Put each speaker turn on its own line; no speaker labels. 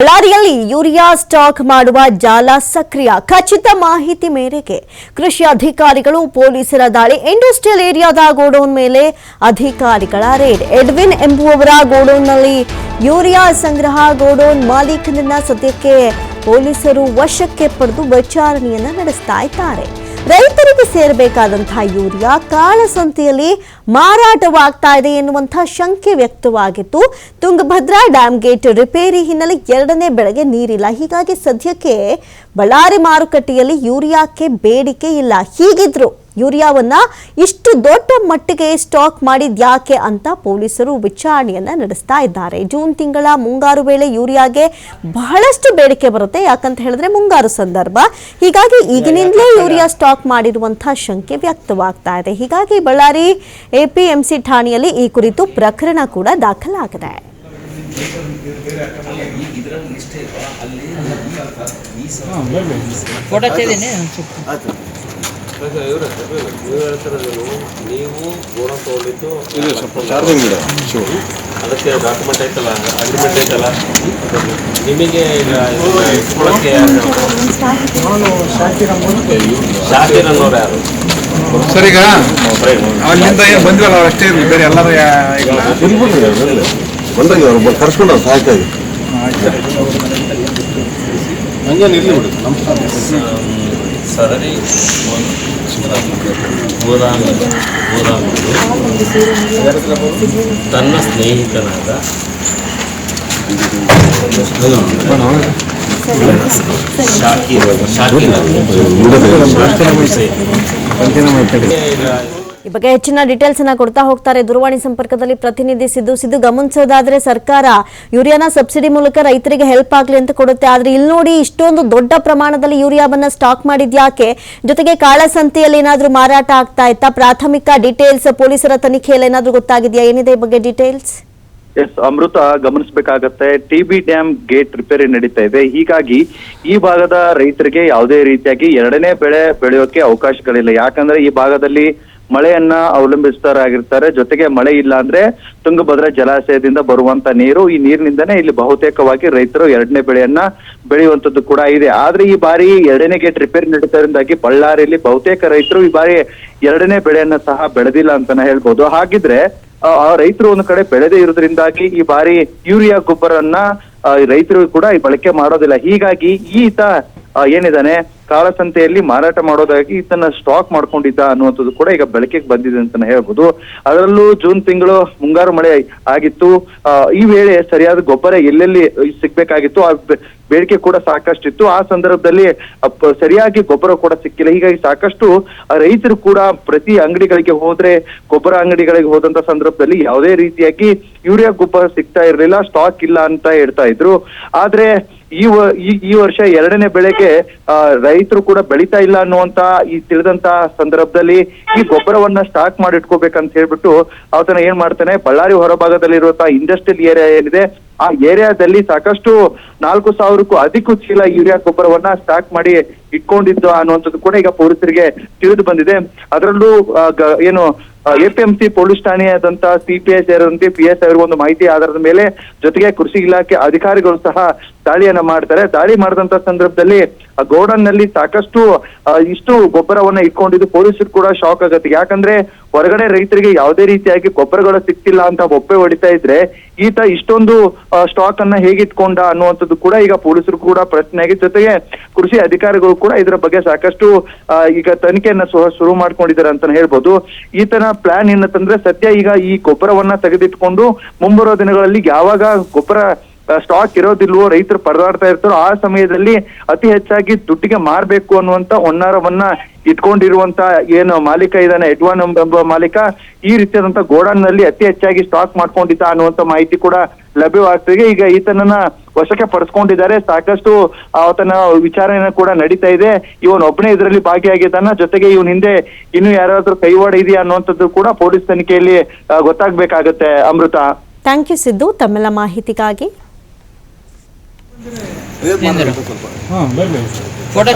ಬಳ್ಳಾರಿಯಲ್ಲಿ urea stock ಮಾಡುವ ಜಾಲ ಸಕ್ರಿಯ ಖಚಿತ ಮಾಹಿತಿ ಮೇರೆಗೆ ಕೃಷಿ ಅಧಿಕಾರಿಗಳು ಪೊಲೀಸರ ದಾಳಿ ಇಂಡಸ್ಟ್ರಿಯಲ್ ಏರಿಯಾದ ಗೋಡೌನ್ ಮೇಲೆ ಅಧಿಕಾರಿಗಳ ರೇಡ್ ಎಡ್ವಿನ್ ಎಂಬುವವರ ಗೋಡೌನ್ನಲ್ಲಿ ಯೂರಿಯಾ ಸಂಗ್ರಹ ಗೋಡೌನ್ ಮಾಲೀಕನನ್ನ ಸದ್ಯಕ್ಕೆ ಪೊಲೀಸರು ವಶಕ್ಕೆ ಪಡೆದು ವಿಚಾರಣೆಯನ್ನ ನಡೆಸ್ತಾ ಇದ್ದಾರೆ ರೈತರಿಗೆ ಸೇರಬೇಕಾದಂತಹ ಯೂರಿಯಾ ಕಾಳಸಂತೆಯಲ್ಲಿ ಮಾರಾಟವಾಗ್ತಾ ಇದೆ ಎನ್ನುವಂತಹ ಶಂಕೆ ವ್ಯಕ್ತವಾಗಿತ್ತು ತುಂಗಭದ್ರಾ ಡ್ಯಾಮ್ ಗೇಟ್ ರಿಪೇರಿ ಹಿನ್ನೆಲೆ ಎರಡನೇ ಬೆಳೆಗೆ ನೀರಿಲ್ಲ ಹೀಗಾಗಿ ಸದ್ಯಕ್ಕೆ ಬಳ್ಳಾರಿ ಮಾರುಕಟ್ಟೆಯಲ್ಲಿ ಯೂರಿಯಾಕ್ಕೆ ಬೇಡಿಕೆ ಇಲ್ಲ ಹೀಗಿದ್ರು ಯೂರಿಯಾವನ್ನ ಇಷ್ಟು ದೊಡ್ಡ ಮಟ್ಟಿಗೆ ಸ್ಟಾಕ್ ಮಾಡಿದ್ಯಾಕೆ ಅಂತ ಪೊಲೀಸರು ವಿಚಾರಣೆಯನ್ನ ನಡೆಸ್ತಾ ಇದ್ದಾರೆ ಜೂನ್ ತಿಂಗಳ ಮುಂಗಾರು ವೇಳೆ ಯೂರಿಯಾಗೆ ಬಹಳಷ್ಟು ಬೇಡಿಕೆ ಬರುತ್ತೆ ಯಾಕಂತ ಹೇಳಿದ್ರೆ ಮುಂಗಾರು ಸಂದರ್ಭ ಹೀಗಾಗಿ ಈಗಿನಿಂದಲೇ ಯೂರಿಯಾ ಸ್ಟಾಕ್ ಮಾಡಿರುವಂತಹ ಶಂಕೆ ವ್ಯಕ್ತವಾಗ್ತಾ ಇದೆ ಹೀಗಾಗಿ ಬಳ್ಳಾರಿ ಎಪಿಎಂಸಿ ಠಾಣೆಯಲ್ಲಿ ಈ ಕುರಿತು ಪ್ರಕರಣ ಕೂಡ ದಾಖಲಾಗಿದೆ
ನೀವು ಗೋಣ ತಗೊಂಡಿದ್ದು ಅದಕ್ಕೆ ಡಾಕ್ಯುಮೆಂಟ್ ಐತಲ್ಲ ಅಗ್ರಿಮೆಂಟ್ ಐತಲ್ಲ ನಿಮಗೆ ಇಟ್ಕೊಳ್ಳೋಕ್ಕೆ ಶಾಕಿರ್ ಅನ್ನೋರು ಯಾರು
ಸರ್ ಈಗ ಅಲ್ಲಿಂದ ಏನು ಬಂದಿವಲ್ಲ ಅವ್ರು ಅಷ್ಟೇ ಇರಲಿ ಬೇರೆ ಎಲ್ಲರೂ
ಬಂದಾಗ ಅವ್ರು ಕರ್ಸ್ಕೊಂಡು ಅವ್ರು ಸಹಾಯಕ್ಕಾಗಿ
ಹಂಗೇನು ಇರಲಿ ಬಿಡಿ ನಮ್ಮ ಸದರಿ ತನ್ನ ಸ್ನೇಹಿತನಾದ
ಈ ಬಗ್ಗೆ ಹೆಚ್ಚಿನ ಡೀಟೇಲ್ಸ್ ಅನ್ನ ಕೊಡ್ತಾ ಹೋಗ್ತಾರೆ ದೂರವಾಣಿ ಸಂಪರ್ಕದಲ್ಲಿ ಪ್ರತಿನಿಧಿ ಸಿದ್ದು ಗಮನಿಸೋದಾದ್ರೆ ಸರ್ಕಾರ ಯೂರಿಯಾನ ಸಬ್ಸಿಡಿ ಮೂಲಕ ರೈತರಿಗೆ ಹೆಲ್ಪ್ ಆಗ್ಲಿ ಅಂತ ಕೊಡುತ್ತೆ ಆದ್ರೆ ಇಲ್ಲಿ ನೋಡಿ ಇಷ್ಟೊಂದು ದೊಡ್ಡ ಪ್ರಮಾಣದಲ್ಲಿ ಯೂರಿಯಾವನ್ನ ಸ್ಟಾಕ್ ಮಾಡಿದ್ಯಾಕೆ ಜೊತೆಗೆ ಕಾಳಸಂತೆಯಲ್ಲಿ ಏನಾದ್ರೂ ಮಾರಾಟ ಆಗ್ತಾ ಇತ್ತಾ ಪ್ರಾಥಮಿಕ ಡೀಟೇಲ್ಸ್ ಪೊಲೀಸರ ತನಿಖೆಯಲ್ಲಿ ಏನಾದ್ರೂ ಗೊತ್ತಾಗಿದೆಯಾ ಏನಿದೆ ಈ ಬಗ್ಗೆ ಡೀಟೇಲ್ಸ್
ಅಮೃತ ಗಮನಿಸಬೇಕಾಗತ್ತೆ ಟಿಬಿ ಡ್ಯಾಮ್ ಗೇಟ್ ರಿಪೇರಿ ನಡೀತಾ ಇದೆ ಹೀಗಾಗಿ ಈ ಭಾಗದ ರೈತರಿಗೆ ಯಾವುದೇ ರೀತಿಯಾಗಿ ಎರಡನೇ ಬೆಳೆ ಬೆಳೆಯೋಕೆ ಅವಕಾಶಗಳಿಲ್ಲ ಯಾಕಂದ್ರೆ ಈ ಭಾಗದಲ್ಲಿ ಮಳೆಯನ್ನ ಅವಲಂಬಿಸ್ತಾರಾಗಿರ್ತಾರೆ ಜೊತೆಗೆ ಮಳೆ ಇಲ್ಲ ಅಂದ್ರೆ ತುಂಗಭದ್ರಾ ಜಲಾಶಯದಿಂದ ಬರುವಂತ ನೀರು ಈ ನೀರಿನಿಂದನೇ ಇಲ್ಲಿ ಬಹುತೇಕವಾಗಿ ರೈತರು ಎರಡನೇ ಬೆಳೆಯನ್ನ ಬೆಳೆಯುವಂತದ್ದು ಕೂಡ ಇದೆ ಆದ್ರೆ ಈ ಬಾರಿ ಎರಡನೇ ಗೇಟ್ ರಿಪೇರಿ ನಡೀತಾರಿಂದಾಗಿ ಬಳ್ಳಾರಿಯಲ್ಲಿ ಬಹುತೇಕ ರೈತರು ಈ ಬಾರಿ ಎರಡನೇ ಬೆಳೆಯನ್ನ ಸಹ ಬೆಳೆದಿಲ್ಲ ಅಂತಾನೆ ಹೇಳ್ಬೋದು ಹಾಗಿದ್ರೆ ರೈತರು ಒಂದು ಕಡೆ ಬೆಳೆದೇ ಇರೋದ್ರಿಂದಾಗಿ ಈ ಬಾರಿ ಯೂರಿಯಾ ಗೊಬ್ಬರನ್ನ ರೈತರು ಕೂಡ ಬಳಕೆ ಮಾಡೋದಿಲ್ಲ ಹೀಗಾಗಿ ಈತ ಏನಿದಾನೆ ಕಾಳಸಂತೆಯಲ್ಲಿ ಮಾರಾಟ ಮಾಡೋದಾಗಿ ಈತನ ಸ್ಟಾಕ್ ಮಾಡ್ಕೊಂಡಿದ್ದ ಅನ್ನುವಂಥದ್ದು ಕೂಡ ಈಗ ಬೆಳಕಿಗೆ ಬಂದಿದೆ ಅಂತಾನೆ ಹೇಳ್ಬೋದು ಅದರಲ್ಲೂ ಜೂನ್ ತಿಂಗಳು ಮುಂಗಾರು ಮಳೆ ಆಗಿತ್ತು ಈ ವೇಳೆ ಸರಿಯಾದ ಗೊಬ್ಬರ ಎಲ್ಲೆಲ್ಲಿ ಸಿಗ್ಬೇಕಾಗಿತ್ತು ಆ ಬೇಡಿಕೆ ಕೂಡ ಸಾಕಷ್ಟಿತ್ತು ಆ ಸಂದರ್ಭದಲ್ಲಿ ಸರಿಯಾಗಿ ಗೊಬ್ಬರ ಕೂಡ ಸಿಕ್ಕಿಲ್ಲ ಹೀಗಾಗಿ ಸಾಕಷ್ಟು ರೈತರು ಕೂಡ ಪ್ರತಿ ಅಂಗಡಿಗಳಿಗೆ ಹೋದ್ರೆ ಗೊಬ್ಬರ ಅಂಗಡಿಗಳಿಗೆ ಹೋದಂತ ಸಂದರ್ಭದಲ್ಲಿ ಯಾವುದೇ ರೀತಿಯಾಗಿ ಯೂರಿಯಾ ಗೊಬ್ಬರ ಸಿಗ್ತಾ ಇರ್ಲಿಲ್ಲ ಸ್ಟಾಕ್ ಇಲ್ಲ ಅಂತ ಹೇಳ್ತಾ ಇದ್ರು ಆದ್ರೆ ಈ ವರ್ಷ ಎರಡನೇ ಬೆಳೆಗೆ ರೈತರು ಕೂಡ ಬೆಳೀತಾ ಇಲ್ಲ ಅನ್ನುವಂತ ಈ ತಿಳಿದಂತ ಸಂದರ್ಭದಲ್ಲಿ ಈ ಗೊಬ್ಬರವನ್ನ ಸ್ಟಾಕ್ ಮಾಡಿ ಇಟ್ಕೋಬೇಕಂತ ಹೇಳ್ಬಿಟ್ಟು ಆತನ ಏನ್ ಮಾಡ್ತಾನೆ ಬಳ್ಳಾರಿ ಹೊರಭಾಗದಲ್ಲಿರುವಂತಹ ಇಂಡಸ್ಟ್ರಿಯಲ್ ಏರಿಯಾ ಏನಿದೆ ಆ ಏರಿಯಾದಲ್ಲಿ ಸಾಕಷ್ಟು 4,000ಕ್ಕೂ ಅಧಿಕ ಚೀಲ ಯೂರಿಯಾ ಗೊಬ್ಬರವನ್ನ ಸ್ಟಾಕ್ ಮಾಡಿ ಇಟ್ಕೊಂಡಿದ್ದು ಅನ್ನುವಂಥದ್ದು ಕೂಡ ಈಗ ಪೊಲೀಸರಿಗೆ ತಿಳಿದು ಬಂದಿದೆ ಅದರಲ್ಲೂ ಏನು ಎಪಿಎಂಸಿ ಪೊಲೀಸ್ ಠಾಣೆಯಾದಂತ ಸಿಪಿಐ ಸೇರಿದಂತೆ ಪಿಎಸ್ ಅವರ ಒಂದು ಮಾಹಿತಿ ಆಧಾರದ ಮೇಲೆ ಜೊತೆಗೆ ಕೃಷಿ ಇಲಾಖೆ ಅಧಿಕಾರಿಗಳು ಸಹ ದಾಳಿಯನ್ನ ಮಾಡ್ತಾರೆ ದಾಳಿ ಮಾಡಿದಂತ ಸಂದರ್ಭದಲ್ಲಿ ಆ ಗೋಡನ್ ನಲ್ಲಿ ಸಾಕಷ್ಟು ಇಷ್ಟು ಗೊಬ್ಬರವನ್ನ ಇಟ್ಕೊಂಡಿದ್ದು ಪೊಲೀಸರು ಕೂಡ ಶಾಕ್ ಆಗತ್ತೆ ಯಾಕಂದ್ರೆ ಹೊರಗಡೆ ರೈತರಿಗೆ ಯಾವುದೇ ರೀತಿಯಾಗಿ ಗೊಬ್ಬರಗಳು ಸಿಕ್ತಿಲ್ಲ ಅಂತ ಒಪ್ಪೆ ಹೊಡಿತಾ ಇದ್ರೆ ಈತ ಇಷ್ಟೊಂದು ಸ್ಟಾಕ್ ಅನ್ನ ಹೇಗೆ ಇಟ್ಕೊಂಡ ಅನ್ನುವಂಥದ್ದು ಕೂಡ ಈಗ ಪೊಲೀಸರು ಕೂಡ ಪ್ರಶ್ನೆಯಾಗಿ ಜೊತೆಗೆ ಕೃಷಿ ಅಧಿಕಾರಿಗಳು ಕೂಡ ಇದರ ಬಗ್ಗೆ ಸಾಕಷ್ಟು ಈಗ ತನಿಖೆಯನ್ನ ಶುರು ಮಾಡ್ಕೊಂಡಿದ್ದಾರೆ ಅಂತ ಹೇಳ್ಬೋದು ಈತನ ಪ್ಲಾನ್ ಏನಂತಂದ್ರೆ ಸದ್ಯ ಈಗ ಈ ಗೊಬ್ಬರವನ್ನ ತೆಗೆದಿಟ್ಕೊಂಡು ಮುಂಬರುವ ದಿನಗಳಲ್ಲಿ ಯಾವಾಗ ಗೊಬ್ಬರ ಸ್ಟಾಕ್ ಇರೋದಿಲ್ವೋ ರೈತರು ಪರದಾಡ್ತಾ ಇರ್ತಾರೋ ಆ ಸಮಯದಲ್ಲಿ ಅತಿ ಹೆಚ್ಚಾಗಿ ದುಡ್ಡಿಗೆ ಮಾರ್ಬೇಕು ಅನ್ನುವಂತ ಹುನ್ನಾರವನ್ನ ಇಟ್ಕೊಂಡಿರುವಂತ ಏನು ಮಾಲೀಕ ಇದ್ದಾನೆ ಎಡ್ವಾನ್ ಎಂಬ ಮಾಲೀಕ ಈ ರೀತಿಯಾದಂತ ಗೋಡನ್ ನಲ್ಲಿ ಅತಿ ಹೆಚ್ಚಾಗಿ ಸ್ಟಾಕ್ ಮಾಡ್ಕೊಂಡಿದ್ದ ಅನ್ನುವಂತ ಮಾಹಿತಿ ಕೂಡ ಲಭ್ಯವಾಗ್ತದೆ ಈಗ ಈತನನ್ನ ವಶಕ್ಕೆ ಪಡಿಸ್ಕೊಂಡಿದ್ದಾರೆ ಸಾಕಷ್ಟು ಆತನ ವಿಚಾರಣೆ ಕೂಡ ನಡೀತಾ ಇದೆ ಇವನ್ ಒಬ್ಬನೇ ಇದರಲ್ಲಿ ಭಾಗಿಯಾಗಿದ್ದಾನ ಜೊತೆಗೆ ಇವನ್ ಹಿಂದೆ ಇನ್ನು ಯಾರಾದ್ರೂ ಕೈವಾಡ ಇದೆಯಾ ಅನ್ನುವಂಥದ್ದು ಕೂಡ ಪೊಲೀಸ್ ತನಿಖೆಯಲ್ಲಿ ಗೊತ್ತಾಗ್ಬೇಕಾಗತ್ತೆ ಅಮೃತ
ಥ್ಯಾಂಕ್ ಯು ಸಿದ್ದು ತಮ್ಮೆಲ್ಲ ಮಾಹಿತಿಗಾಗಿ
ಫೋಟೋ